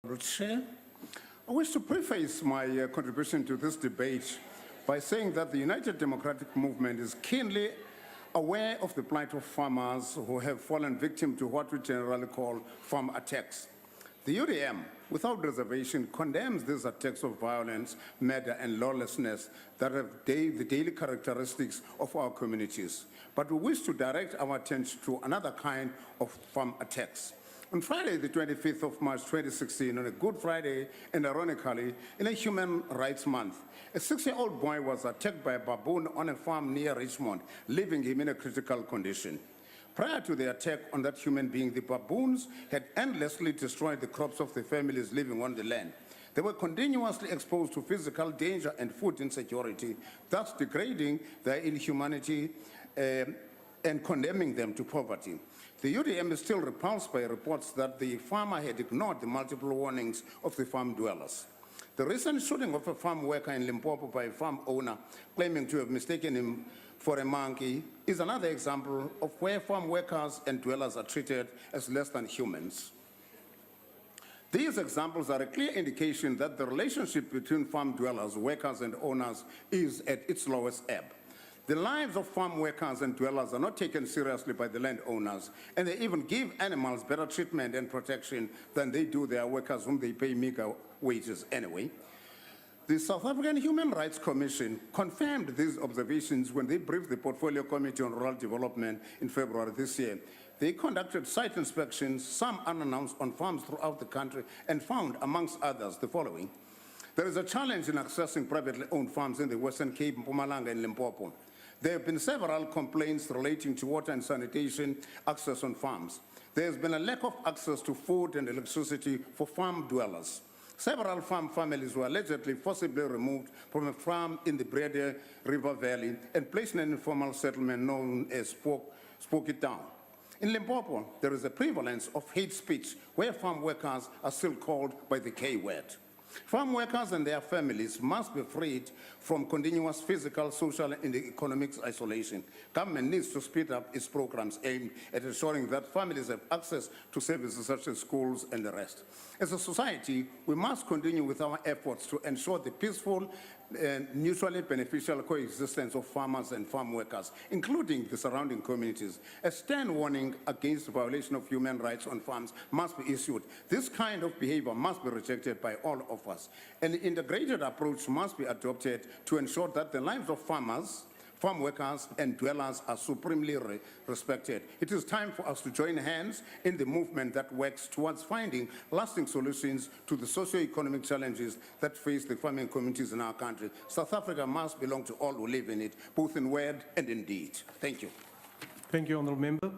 Chair, I wish to preface my contribution to this debate by saying that the United Democratic Movement is keenly aware of the plight of farmers who have fallen victim to what we generally call farm attacks. The UDM, without reservation, condemns these attacks of violence, murder, and lawlessness that have the daily characteristics of our communities. But we wish to direct our attention to another kind of farm attacks. On Friday, the 25th of March 2016, on a Good Friday, and ironically, in a Human Rights Month, a 6-year-old boy was attacked by a baboon on a farm near Richmond, leaving him in a critical condition. Prior to the attack on that human being, the baboons had endlessly destroyed the crops of the families living on the land. They were continuously exposed to physical danger and food insecurity, thus degrading their inhumanity and condemning them to poverty. The UDM is still repulsed by reports that the farmer had ignored the multiple warnings of the farm dwellers. The recent shooting of a farm worker in Limpopo by a farm owner claiming to have mistaken him for a monkey is another example of where farm workers and dwellers are treated as less than humans. These examples are a clear indication that the relationship between farm dwellers, workers, and owners is at its lowest ebb. The lives of farm workers and dwellers are not taken seriously by the landowners, and they even give animals better treatment and protection than they do their workers whom they pay meager wages anyway. The South African Human Rights Commission confirmed these observations when they briefed the Portfolio Committee on Rural Development in February this year. They conducted site inspections, some unannounced, on farms throughout the country, and found, amongst others, the following. There is a challenge in accessing privately owned farms in the Western Cape, Mpumalanga, and Limpopo. There have been several complaints relating to water and sanitation access on farms. There has been a lack of access to food and electricity for farm dwellers. Several farm families were allegedly forcibly removed from a farm in the Brede River Valley and placed in an informal settlement known as Filtane. In Limpopo, there is a prevalence of hate speech where farm workers are still called by the K word. Farm workers and their families must be freed from continuous physical, social, and economic isolation. Government needs to speed up its programs aimed at ensuring that families have access to services such as schools and the rest. As a society, we must continue with our efforts to ensure the peaceful and mutually beneficial coexistence of farmers and farm workers, including the surrounding communities. A stern warning against the violation of human rights on farms must be issued. This kind of behavior must be rejected by all of us. An integrated approach must be adopted to ensure that the lives of farmers, farm workers, and dwellers are supremely respected. It is time for us to join hands in the movement that works towards finding lasting solutions to the socio-economic challenges that face the farming communities in our country. South Africa must belong to all who live in it, both in word and in deed. Thank you. Thank you, Honourable Member.